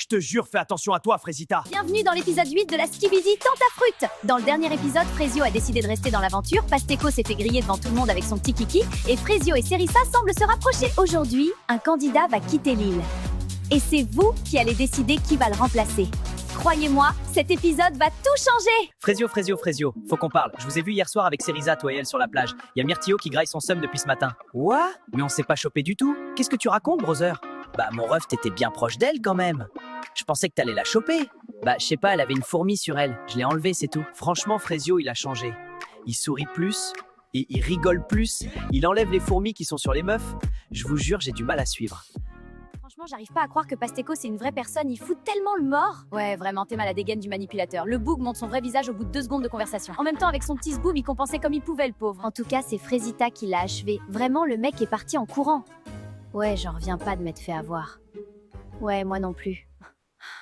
te jure, fais attention à toi, Frésita. Bienvenue dans l'épisode 8 de la Skibidi Tente à Fruit. Dans le dernier épisode, Frésio a décidé de rester dans l'aventure, Pasteco s'est fait griller devant tout le monde avec son petit kiki, et Frésio et Cerisa semblent se rapprocher. Aujourd'hui, un candidat va quitter l'île. Et c'est vous qui allez décider qui va le remplacer. Croyez-moi, cet épisode va tout changer. Frésio, faut qu'on parle. Je vous ai vu hier soir avec Cerisa, toi et elle, sur la plage. Il y a Myrtio qui graille son seum depuis ce matin. Quoi? Mais on s'est pas chopé du tout. Qu'est-ce que tu racontes, brother? Bah, mon ref, t'étais bien proche d'elle quand même. Je pensais que t'allais la choper. Bah, je sais pas, elle avait une fourmi sur elle. Je l'ai enlevée, c'est tout. Franchement, Frésio, il a changé. Il sourit plus, et il rigole plus. Il enlève les fourmis qui sont sur les meufs. Je vous jure, j'ai du mal à suivre. Franchement, j'arrive pas à croire que Pasteco c'est une vraie personne, il fout tellement le mort. Ouais, vraiment, t'es mal à la dégaine du manipulateur. Le boug montre son vrai visage au bout de 2 secondes de conversation. En même temps, avec son petit zboum, il compensait comme il pouvait, le pauvre. En tout cas, c'est Frésita qui l'a achevé. Vraiment, le mec est parti en courant. Ouais, j'en reviens pas de m'être fait avoir. Ouais, moi non plus.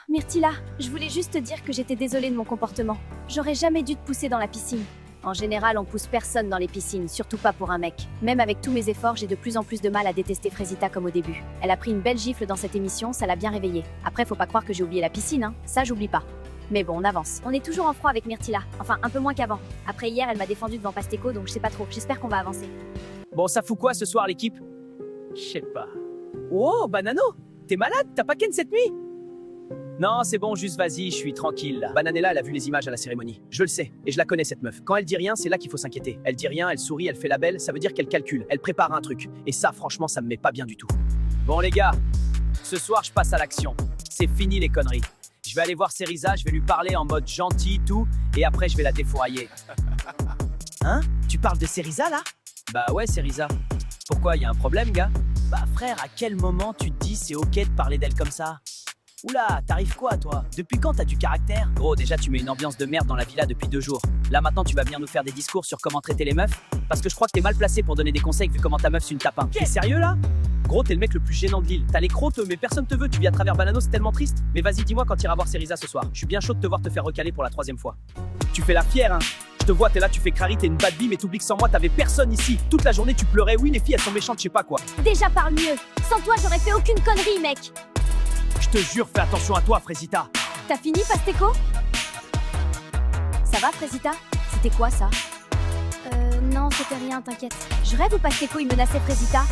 Myrtilla, je voulais juste te dire que j'étais désolée de mon comportement. J'aurais jamais dû te pousser dans la piscine. En général, on pousse personne dans les piscines, surtout pas pour un mec. Même avec tous mes efforts, j'ai de plus en plus de mal à détester Frésita comme au début. Elle a pris une belle gifle dans cette émission, ça l'a bien réveillée. Après, faut pas croire que j'ai oublié la piscine, hein. Ça, j'oublie pas. Mais bon, on avance. On est toujours en froid avec Myrtilla. Enfin, un peu moins qu'avant. Après hier, elle m'a défendu devant Pasteco, donc je sais pas trop. J'espère qu'on va avancer. Bon, ça fout quoi ce soir, l'équipe? Je sais pas. Oh, Banano, t'es malade? T'as pas ken cette nuit? Non, c'est bon, juste vas-y, je suis tranquille là. Bananella, elle a vu les images à la cérémonie. Je le sais, et je la connais cette meuf. Quand elle dit rien, c'est là qu'il faut s'inquiéter. Elle dit rien, elle sourit, elle fait la belle, ça veut dire qu'elle calcule, elle prépare un truc. Et ça, franchement, ça me met pas bien du tout. Bon les gars, ce soir, je passe à l'action. C'est fini les conneries. Je vais aller voir Cerisa, je vais lui parler en mode gentil, tout, et après je vais la défourailler. Hein? Tu parles de Cerisa là? Bah ouais, Cerisa. Pourquoi, y a un problème, gars? Bah frère, à quel moment tu te dis c'est ok de parler d'elle comme ça? Oula, t'arrives quoi toi? Depuis quand t'as du caractère? Gros, déjà tu mets une ambiance de merde dans la villa depuis 2 jours. Là maintenant tu vas venir nous faire des discours sur comment traiter les meufs? Parce que je crois que t'es mal placé pour donner des conseils vu comment ta meuf c'est une tapin. T'es sérieux là? Gros, t'es le mec le plus gênant de l'île. T'as les crocs, mais personne te veut. Tu vis à travers Banano, c'est tellement triste. Mais vas-y, dis-moi quand t'iras voir Cerisa ce soir. Je suis bien chaud de te voir te faire recaler pour la 3e fois. Tu fais la fière, hein? Je te vois, t'es là, tu fais crari, t'es une bad bee, mais t'oublies que sans moi t'avais personne ici. Toute la journée tu pleurais. Oui, les filles elles sont méchantes, je sais pas quoi. Déjà parle mieux. Sans toi, j'aurais fait aucune connerie, mec. Je te jure, fais attention à toi, Frésita. T'as fini, Pasteco? Ça va, Frésita? C'était quoi, ça? Non, c'était rien, t'inquiète. Je rêve où Pasteco, il menaçait Frésita?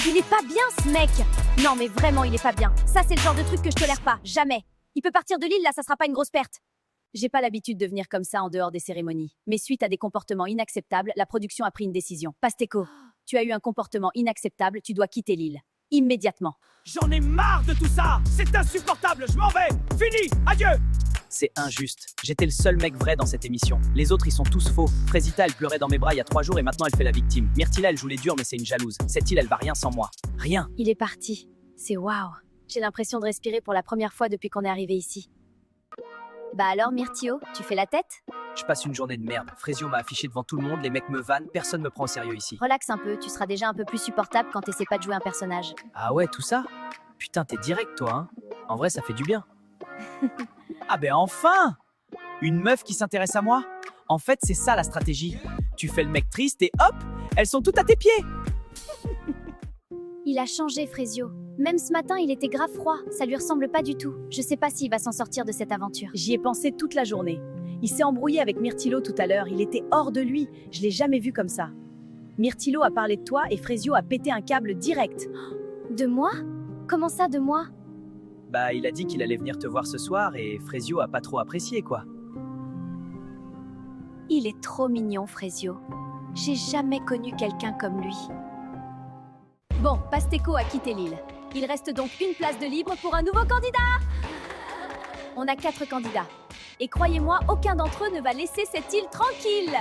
Il est pas bien, ce mec! Non, mais vraiment, il est pas bien. Ça, c'est le genre de truc que je tolère pas. Jamais. Il peut partir de l'île, là, ça sera pas une grosse perte. J'ai pas l'habitude de venir comme ça en dehors des cérémonies. Mais suite à des comportements inacceptables, la production a pris une décision. Pasteco, tu as eu un comportement inacceptable, tu dois quitter l'île. Immédiatement. J'en ai marre de tout ça. C'est insupportable, je m'en vais. Fini, adieu. C'est injuste. J'étais le seul mec vrai dans cette émission. Les autres, ils sont tous faux. Frésita, elle pleurait dans mes bras il y a 3 jours et maintenant elle fait la victime. Myrtilla, elle joue les durs mais c'est une jalouse. Cette île, elle va rien sans moi. Rien. Il est parti. C'est waouh. J'ai l'impression de respirer pour la première fois depuis qu'on est arrivé ici. Bah alors, Myrtio, tu fais la tête? Je passe une journée de merde. Frésio m'a affiché devant tout le monde, les mecs me vannent, personne me prend au sérieux ici. Relaxe un peu, tu seras déjà un peu plus supportable quand t'essaies pas de jouer un personnage. Ah ouais, tout ça? Putain, t'es direct toi, hein? En vrai, ça fait du bien. Ah ben enfin! Une meuf qui s'intéresse à moi? En fait, c'est ça la stratégie. Tu fais le mec triste et hop, elles sont toutes à tes pieds. Il a changé, Frésio. Même ce matin, il était grave froid. Ça lui ressemble pas du tout. Je sais pas s'il va s'en sortir de cette aventure. J'y ai pensé toute la journée. Il s'est embrouillé avec Myrtilo tout à l'heure. Il était hors de lui. Je l'ai jamais vu comme ça. Myrtilo a parlé de toi et Frésio a pété un câble direct. De moi? Comment ça, de moi? Bah, il a dit qu'il allait venir te voir ce soir et Frésio a pas trop apprécié, quoi. Il est trop mignon, Frésio. J'ai jamais connu quelqu'un comme lui. Bon, Pasteco a quitté l'île. Il reste donc une place de libre pour un nouveau candidat. On a 4 candidats. Et croyez-moi, aucun d'entre eux ne va laisser cette île tranquille.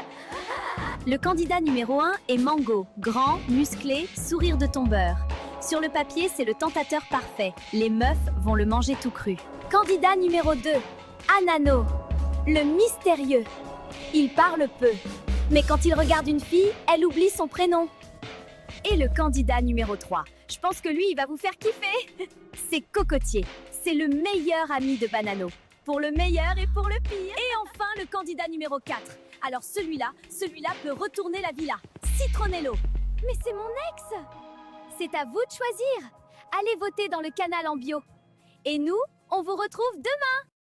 Le candidat numéro 1 est Mango. Grand, musclé, sourire de tombeur. Sur le papier, c'est le tentateur parfait. Les meufs vont le manger tout cru. Candidat numéro 2, Anano. Le mystérieux. Il parle peu. Mais quand il regarde une fille, elle oublie son prénom. Et le candidat numéro 3. Je pense que lui, il va vous faire kiffer. C'est Cocotier. C'est le meilleur ami de Banano. Pour le meilleur et pour le pire. Et enfin, le candidat numéro 4. Alors celui-là peut retourner la villa. Citronello. Mais c'est mon ex. C'est à vous de choisir. Allez voter dans le canal en bio. Et nous, On vous retrouve demain.